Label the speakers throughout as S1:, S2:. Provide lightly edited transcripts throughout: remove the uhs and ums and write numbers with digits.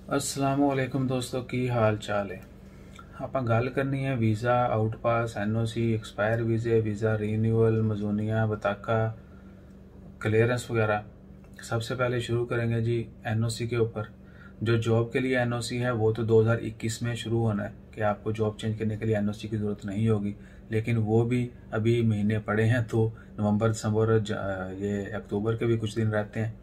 S1: असलामुअलैकुम दोस्तों, की हाल चाल है। ਆਪਾਂ ਗੱਲ करनी है visa, out pass, NOC, expire वीज़े, वीज़ा रीन्यूअल, मजूनिया, बताका, क्लियरेंस वगैरह। सबसे पहले शुरू करेंगे जी एनओसी के ऊपर। जो जॉब के लिए एनओसी है वो तो 2021 में शुरू होना है कि आपको जॉब चेंज करने के लिए एनओसी की ज़रूरत नहीं होगी, लेकिन वो भी अभी महीने पड़े हैं, तो नवंबर, दिसंबर, ये अक्टूबर के भी कुछ दिन रहते हैं,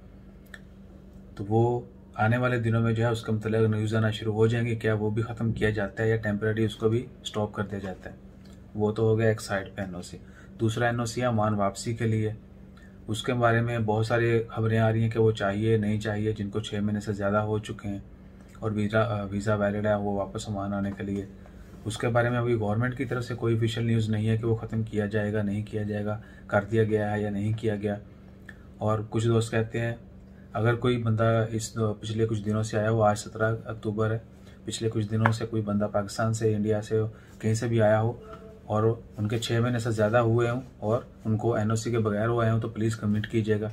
S1: तो वो आने वाले दिनों में जो है उसका मतलब न्यूज़ आना शुरू हो जाएंगे। क्या वो भी ख़त्म किया जाता है या टेम्परेरी उसको भी स्टॉप कर दिया जाता है। वो तो हो गया एक साइड पे एनओसी। दूसरा एनओसी है ओमान वापसी के लिए। उसके बारे में बहुत सारी खबरें आ रही हैं कि वो चाहिए नहीं चाहिए, जिनको 6 महीने से ज़्यादा हो चुके हैं और वीज़ा वैलिड है वो वापस ओमान आने के लिए। उसके बारे में अभी गवर्नमेंट की तरफ से कोई ऑफिशियल न्यूज़ नहीं है कि वो ख़त्म किया जाएगा नहीं किया जाएगा, कर दिया गया है या नहीं किया गया। और कुछ दोस्त कहते हैं अगर कोई बंदा इस पिछले कुछ दिनों से आया हो, आज 17 अक्टूबर है, पिछले कुछ दिनों से कोई बंदा पाकिस्तान से, इंडिया से, कहीं से भी आया हो और उनके 6 महीने से ज़्यादा हुए हों और उनको एनओसी के बगैर वो आए हों, तो प्लीज़ कमेंट कीजिएगा।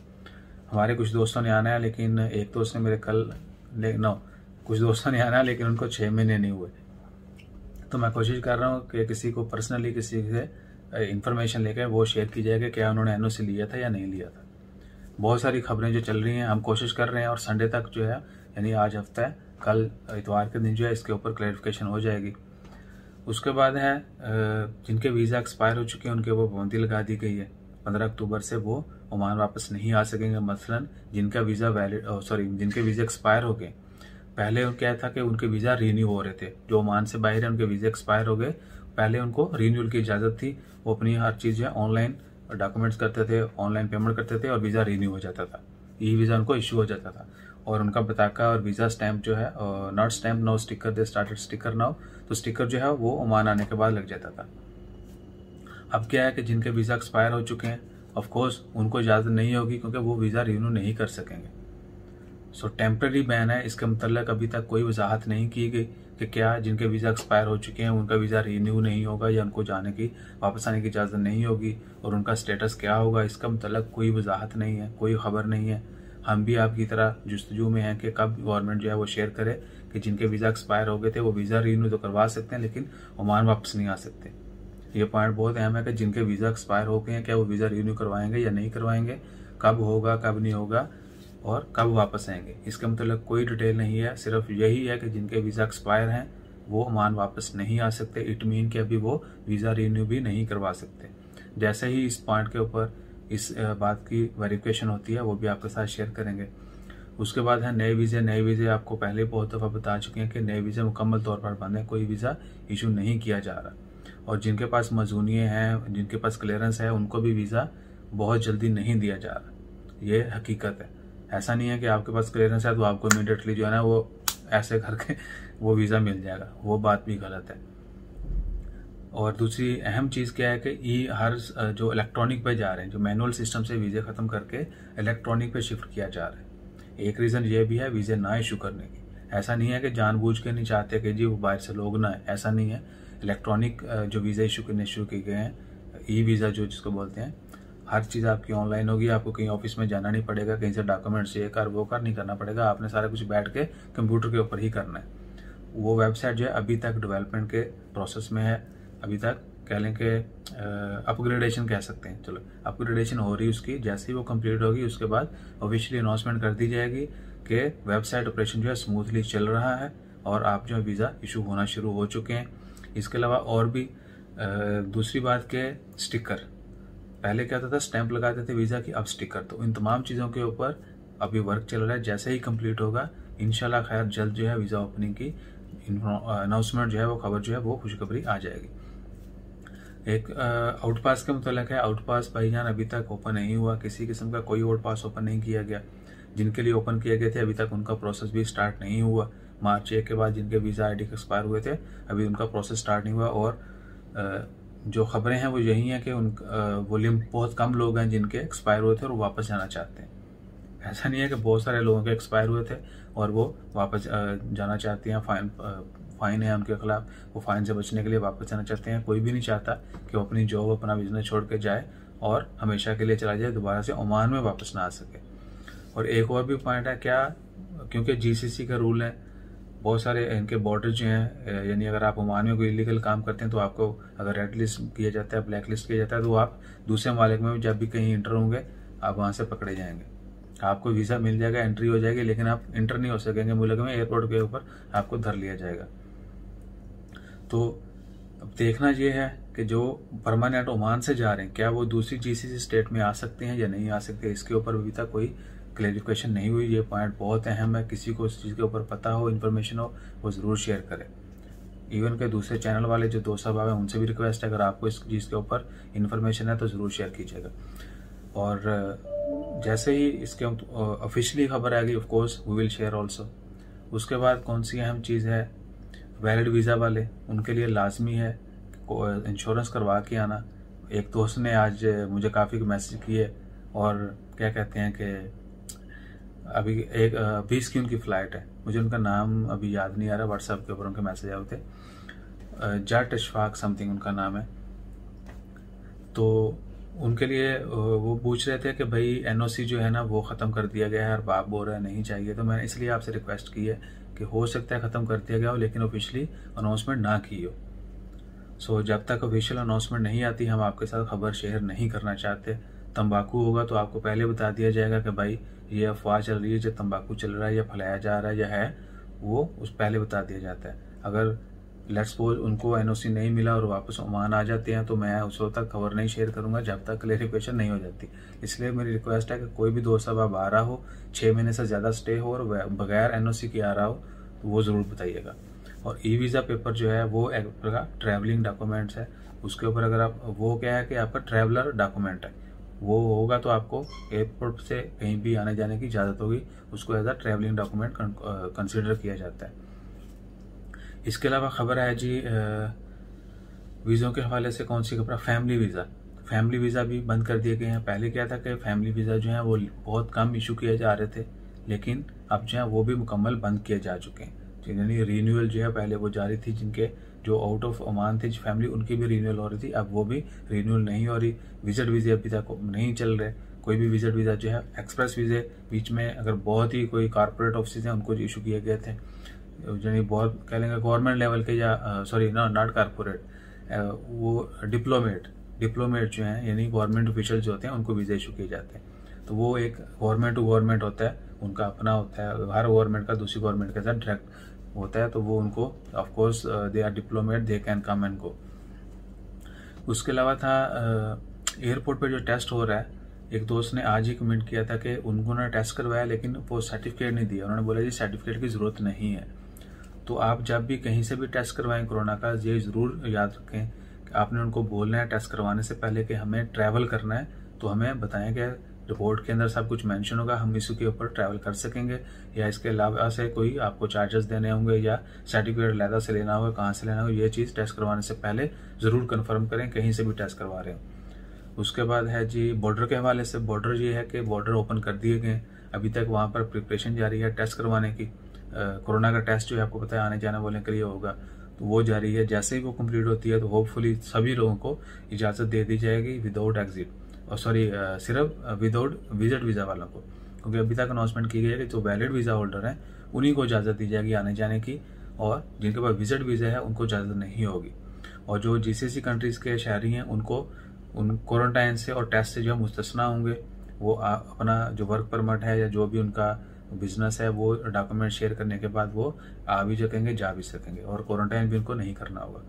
S1: हमारे कुछ दोस्तों ने आना है, लेकिन एक दोस्त ने मेरे कुछ दोस्तों ने आना है लेकिन उनको 6 महीने नहीं हुए। तो मैं कोशिश कर रहा हूँ कि किसी को पर्सनली किसी से इंफॉर्मेशन लेकर वो शेयर की जाए कि क्या उन्होंने एनओसी लिया था या नहीं लिया था। बहुत सारी खबरें जो चल रही हैं, हम कोशिश कर रहे हैं और संडे तक जो है, यानी आज हफ्ता है, कल इतवार के दिन जो है इसके ऊपर क्लैरिफिकेशन हो जाएगी। उसके बाद है जिनके वीज़ा एक्सपायर हो चुके हैं उनके वो पाबंदी लगा दी गई है। 15 अक्टूबर से वो ओमान वापस नहीं आ सकेंगे। मसलन जिनका वीज़ा जिनके वीज़ा एक्सपायर हो गए, पहले क्या था कि उनके वीज़ा रीन्यू हो रहे थे, जो ओमान से बाहर है उनके वीज़ा एक्सपायर हो गए, पहले उनको रीन्यूअल की इजाज़त थी, वो अपनी हर चीज़ जो है ऑनलाइन डॉक्यूमेंट्स करते थे, ऑनलाइन पेमेंट करते थे और वीज़ा रीन्यू हो जाता था, ई वीज़ा उनको इशू हो जाता था। और उनका बताका और वीज़ा स्टैंप जो है, not stamp no sticker, they started sticker now, तो स्टिकर जो है वो ओमान आने के बाद लग जाता था। अब क्या है कि जिनके वीज़ा एक्सपायर हो चुके हैं, ऑफ कोर्स उनको इजाज़त नहीं होगी क्योंकि वो वीज़ा रिन्यू नहीं कर सकेंगे। सो टेम्प्रेरी बैन है, इसके मतलब अभी तक कोई वजाहत नहीं की गई कि क्या जिनके वीज़ा एक्सपायर हो चुके हैं उनका वीज़ा रिन्यू नहीं होगा या उनको जाने की, वापस आने की इजाज़त नहीं होगी और उनका स्टेटस क्या होगा, इसका मतलब कोई वजाहत नहीं है, कोई खबर नहीं है। हम भी आपकी तरह जुस्तजू में हैं कि कब गवर्नमेंट जो है वो शेयर करे कि जिनके वीज़ा एक्सपायर हो गए थे वो वीज़ा रिन्यू तो करवा सकते हैं लेकिन ओमान वापस नहीं आ सकते। ये पॉइंट बहुत अहम है कि जिनके वीज़ा एक्सपायर हो गए हैं क्या वो वीज़ा रिन्यू करवाएंगे या नहीं करवाएंगे, कब होगा कब नहीं होगा और कब वापस आएंगे। इसका मतलब कोई डिटेल नहीं है, सिर्फ यही है कि जिनके वीज़ा एक्सपायर हैं वो ओमान वापस नहीं आ सकते। इट मीन कि अभी वो वीज़ा रिन्यू भी नहीं करवा सकते। जैसे ही इस पॉइंट के ऊपर इस बात की वेरिफिकेशन होती है वो भी आपके साथ शेयर करेंगे। उसके बाद है नए वीज़े। नए वीज़े आपको पहले बहुत दफ़ा बता चुके हैं कि नए वीज़े मुकम्मल तौर पर बंद है, कोई वीज़ा इशू नहीं किया जा रहा। और जिनके पास मजूनिए हैं, जिनके पास क्लियरेंस है, उनको भी वीज़ा बहुत जल्दी नहीं दिया जा रहा। ये हकीकत है। ऐसा नहीं है कि आपके पास क्लियरेंस है तो आपको इमीडिएटली जो है ना वो ऐसे करके वो वीज़ा मिल जाएगा, वो बात भी गलत है। और दूसरी अहम चीज़ क्या है कि हर जो इलेक्ट्रॉनिक पे जा रहे हैं, जो मैनुअल सिस्टम से वीज़े ख़त्म करके इलेक्ट्रॉनिक पे शिफ्ट किया जा रहा है। एक रीज़न ये भी है वीज़े ना इशू करने की। ऐसा नहीं है कि जानबूझ के नहीं चाहते कि जी वो बाहर से लोग ना आए, ऐसा नहीं है। इलेक्ट्रॉनिक जो वीज़ा इशू करने शुरू किए गए हैं, ई वीज़ा जो जिसको बोलते हैं, हर चीज़ आपकी ऑनलाइन होगी। आपको कहीं ऑफिस में जाना नहीं पड़ेगा, कहीं से डॉक्यूमेंट्स ये कर वो कर नहीं करना पड़ेगा, आपने सारा कुछ बैठ के कंप्यूटर के ऊपर ही करना है। वो वेबसाइट जो है अभी तक डेवलपमेंट के प्रोसेस में है, अभी तक कह लें कि अपग्रेडेशन कह सकते हैं, चलो अपग्रेडेशन हो रही है उसकी। जैसे ही वो कंप्लीट होगी उसके बाद ऑफिशियली अनाउंसमेंट कर दी जाएगी कि वेबसाइट ऑपरेशन जो है स्मूथली चल रहा है और आप जो है वीज़ा इशू होना शुरू हो चुके हैं। इसके अलावा और भी दूसरी बात के स्टिकर, पहले क्या होता था स्टैंप लगाते थे वीज़ा की, अब स्टिकर। तो इन तमाम चीज़ों के ऊपर अभी वर्क चल रहा है। जैसे ही कंप्लीट होगा इंशाल्लाह खैर जल्द जो है वीज़ा ओपनिंग की अनाउंसमेंट जो है वो खबर जो है वो खुशखबरी आ जाएगी। एक आउट पास का मतलब है, आउट पास भाईजान अभी तक ओपन नहीं हुआ, किसी किस्म का कोई आउट पास ओपन नहीं किया गया। जिनके लिए ओपन किए गए थे अभी तक उनका प्रोसेस भी स्टार्ट नहीं हुआ। मार्च 1 के बाद जिनके वीज़ा ID एक्सपायर हुए थे अभी उनका प्रोसेस स्टार्ट नहीं हुआ। और जो खबरें हैं वो यही हैं कि उन वॉल्यूम बहुत कम लोग हैं जिनके एक्सपायर हुए थे और वो वापस जाना चाहते हैं। ऐसा नहीं है कि बहुत सारे लोगों के एक्सपायर हुए थे और वो वापस जाना चाहते हैं, फाइन है उनके खिलाफ, वो फाइन से बचने के लिए वापस जाना चाहते हैं। कोई भी नहीं चाहता कि वो अपनी जॉब, अपना बिजनेस छोड़ के जाए और हमेशा के लिए चला जाए, दोबारा से ओमान में वापस ना आ सके। और एक और भी पॉइंट है क्या, क्योंकि GCC का रूल है बहुत सारे इनके बॉर्डर जो हैं, यानी अगर आप ओमान में कोई इलीगल काम करते हैं तो आपको अगर रेड लिस्ट किया जाता है, ब्लैक लिस्ट किया जाता है, तो आप दूसरे मालिक में भी जब भी कहीं इंटर होंगे आप वहाँ से पकड़े जाएंगे। आपको वीज़ा मिल जाएगा, एंट्री हो जाएगी, लेकिन आप इंटर नहीं हो सकेंगे मुल्क में। एयरपोर्ट के ऊपर आपको धर लिया जाएगा। तो अब देखना ये है कि जो परमानेंट ओमान से जा रहे हैं क्या वो दूसरी जीसीसी स्टेट में आ सकते हैं या नहीं आ सकते, इसके ऊपर अभी तक कोई क्लैरिफिकेशन नहीं हुई। ये पॉइंट बहुत अहम है, किसी को इस चीज़ के ऊपर पता हो, इन्फॉर्मेशन हो, वो ज़रूर शेयर करें। इवन के दूसरे चैनल वाले जो दोस्त साहब हैं उनसे भी रिक्वेस्ट है, अगर आपको इस चीज़ के ऊपर इन्फॉर्मेशन है तो ज़रूर शेयर कीजिएगा। और जैसे ही इसके ऑफिशियली खबर आएगी of course we will share also. उसके बाद कौन सी अहम चीज़ है, वैलिड वीज़ा वाले उनके लिए लाजमी है इंश्योरेंस करवा के आना। एक दोस्त ने आज मुझे काफ़ी मैसेज किए और क्या कहते हैं कि अभी 20 की उनकी फ़्लाइट है, मुझे उनका नाम अभी याद नहीं आ रहा, व्हाट्सएप के ऊपर उनके मैसेज आए थे, जट इशफाक समथिंग उनका नाम है। तो उनके लिए वो पूछ रहे थे कि भाई एनओसी जो है ना वो ख़त्म कर दिया गया है और बाप बोल रहा है नहीं चाहिए। तो मैंने इसलिए आपसे रिक्वेस्ट की है कि हो सकता है ख़त्म कर दिया गया हो लेकिन ऑफिशियली अनाउंसमेंट ना की हो। सो जब तक ऑफिशियल अनाउंसमेंट नहीं आती हम आपके साथ खबर शेयर नहीं करना चाहते। तंबाकू होगा तो आपको पहले बता दिया जाएगा कि भाई ये अफवाह चल रही है, जो तंबाकू चल रहा है या फैलाया जा रहा है या है, वो उस पहले बता दिया जाता है। अगर लेट्स सपोज उनको एनओसी नहीं मिला और वापस ओमान आ जाते हैं तो मैं उस वक्त तक खबर नहीं शेयर करूंगा जब तक क्लेरिफिकेशन नहीं हो जाती। इसलिए मेरी रिक्वेस्ट है कि कोई भी दोस्त अब आ रहा हो, 6 महीने से ज़्यादा स्टे हो और बगैर एनओसी के आ रहा हो तो वो ज़रूर बताइएगा। और ई वीज़ा पेपर जो है वो एक प्रकार ट्रैवलिंग डॉक्यूमेंट्स है, उसके ऊपर अगर आप वो क्या है कि आपका ट्रैवलर डॉक्यूमेंट है, वो होगा तो आपको एयरपोर्ट से कहीं भी आने जाने की इजाज़त होगी, उसको as a travelling document consider किया जाता है। इसके अलावा खबर है जी वीज़ों के हवाले से कौन सी खबर, फैमिली वीज़ा भी बंद कर दिए गए हैं। पहले क्या था कि फैमिली वीज़ा जो है वो बहुत कम इशू किए जा रहे थे, लेकिन अब जो है वो भी मुकम्मल बंद किए जा चुके हैं। यानी रीन्यूअल जो है पहले वो जारी थी, जिनके जो आउट ऑफ ओमान थे फैमिली उनकी भी रीन्यूअल हो रही थी, अब वो भी रीन्यूअल नहीं हो रही। विजिट वीज़े अभी तक नहीं चल रहे, कोई भी विजिट वीज़ा जो है, एक्सप्रेस वीज़े बीच में अगर बहुत ही कोई कॉर्पोरेट ऑफिस हैं उनको इशू किए गए थे, यानी बहुत कह लेंगे गवर्नमेंट लेवल के या सॉरी नॉट कॉर्पोरेट, वो डिप्लोमेट जो हैं यानी गवर्नमेंट ऑफिशियल जो होते हैं उनको वीज़ा इशू किए जाते हैं। तो वो एक गवर्नमेंट टू गवर्नमेंट होता है, उनका अपना होता है, हर गवर्नमेंट का दूसरी गवर्नमेंट के साथ डायरेक्ट होता है, तो वो उनको of course they are diplomat, they can come and go. उसके अलावा था एयरपोर्ट पे जो टेस्ट हो रहा है, एक दोस्त ने आज ही कमेंट किया था कि उन्होंने टेस्ट करवाया लेकिन वो सर्टिफिकेट नहीं दिया। उन्होंने बोला जी सर्टिफिकेट की ज़रूरत नहीं है। तो आप जब भी कहीं से भी टेस्ट करवाएं कोरोना का, ये ज़रूर याद रखें कि आपने उनको बोलना है टेस्ट करवाने से पहले कि हमें ट्रैवल करना है, तो हमें बताएं कि रिपोर्ट के अंदर सब कुछ मेंशन होगा, हम इसी के ऊपर ट्रैवल कर सकेंगे, या इसके अलावा से कोई आपको चार्जेस देने होंगे या सर्टिफिकेट अलहदा से लेना होगा, कहाँ से लेना होगा, ये चीज़ टेस्ट करवाने से पहले ज़रूर कंफर्म करें कहीं से भी टेस्ट करवा रहे हो। उसके बाद है जी बॉर्डर के हवाले से, बॉर्डर ये है कि बॉर्डर ओपन कर दिए गए, अभी तक वहाँ पर प्रिपरेशन जारी है टेस्ट करवाने की। कोरोना का टेस्ट जो है आपको पता है आने जाने वाले के लिए होगा, तो वो जारी है। जैसे ही वो कंप्लीट होती है तो होपफुली सभी लोगों को इजाज़त दे दी जाएगी विदाउट एग्जिट, और सॉरी सिर्फ विदाउट विजिट वीज़ा वालों को, क्योंकि अभी तक अनाउंसमेंट की गई है कि जो वैलिड वीज़ा होल्डर हैं उन्हीं को इजाज़त दी जाएगी आने जाने की, और जिनके पास विजिट वीज़ा है उनको इजाज़त नहीं होगी। और जो जीसीसी कंट्रीज़ के शहरी हैं उनको उन क्वारंटाइन से और टेस्ट से जो मुस्तस्ना होंगे, वो अपना जो वर्क परमिट है या जो भी उनका बिजनेस है वो डॉक्यूमेंट शेयर करने के बाद वो आ भी सकेंगे, जा भी सकेंगे, और क्वारंटाइन भी उनको नहीं करना होगा।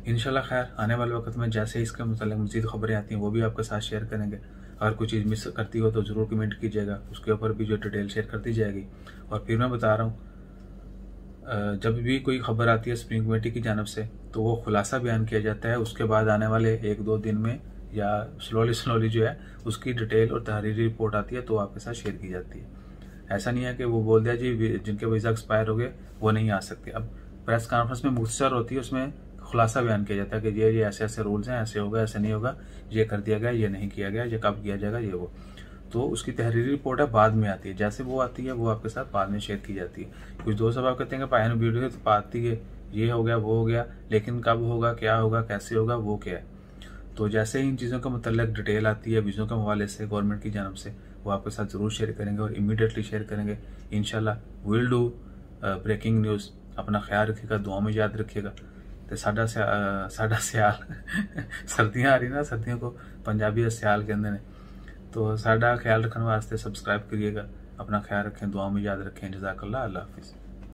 S1: इंशाल्लाह खैर आने वाले वक्त में जैसे इसके मतलब मज़ीद खबरें आती हैं वो भी आपके साथ शेयर करेंगे। अगर कोई चीज़ मिस करती हो तो ज़रूर कमेंट कीजिएगा, उसके ऊपर भी जो डिटेल शेयर कर दी जाएगी। और फिर मैं बता रहा हूँ जब भी कोई खबर आती है स्प्रिंग कमेटी की जानब से तो वो खुलासा बयान किया जाता है, उसके बाद आने वाले 1-2 दिन में या स्लोली जो है उसकी डिटेल और तहरीरी रिपोर्ट आती है तो आपके साथ शेयर की जाती है। ऐसा नहीं है कि वो बोल दिया जी जिनके वीज़ा एक्सपायर हो गए वो नहीं आ सकते। अब प्रेस कॉन्फ्रेंस में मुख्तसर होती है, उसमें खुलासा बयान किया जाता है कि ये ऐसे ऐसे रूल्स हैं, ऐसे होगा ऐसे नहीं होगा, ये कर दिया गया, ये नहीं किया गया, ये कब किया जाएगा, ये वो। तो उसकी तहरीरी रिपोर्ट है बाद में आती है, जैसे वो आती है वो आपके साथ बाद में शेयर की जाती है। कुछ दोस्त अब आप कहते हैं कि पायन वीडियो तो आती है, ये हो गया वो हो गया, लेकिन कब होगा, क्या होगा, कैसे होगा, वो क्या है। तो जैसे ही इन चीज़ों का मतलब डिटेल आती है वीज़ों के हवाले से गवर्नमेंट की जानब से, वो आपके साथ ज़रूर शेयर करेंगे और इमीडिएटली शेयर करेंगे। इंशाल्लाह विल डू ब्रेकिंग न्यूज़। अपना ख्याल रखिएगा, दुआ में याद रखिएगा। तो साडा सियाल सर्दियाँ आ रही ना, सर्दियों को पंजाबी सियाल कहते हैं। तो साडा ख्याल रखने वास्ते सब्सक्राइब करिएगा। अपना ख्याल रखें, दुआ में याद रखें। जज़ाकल्लाह, अल्लाह हाफिज़।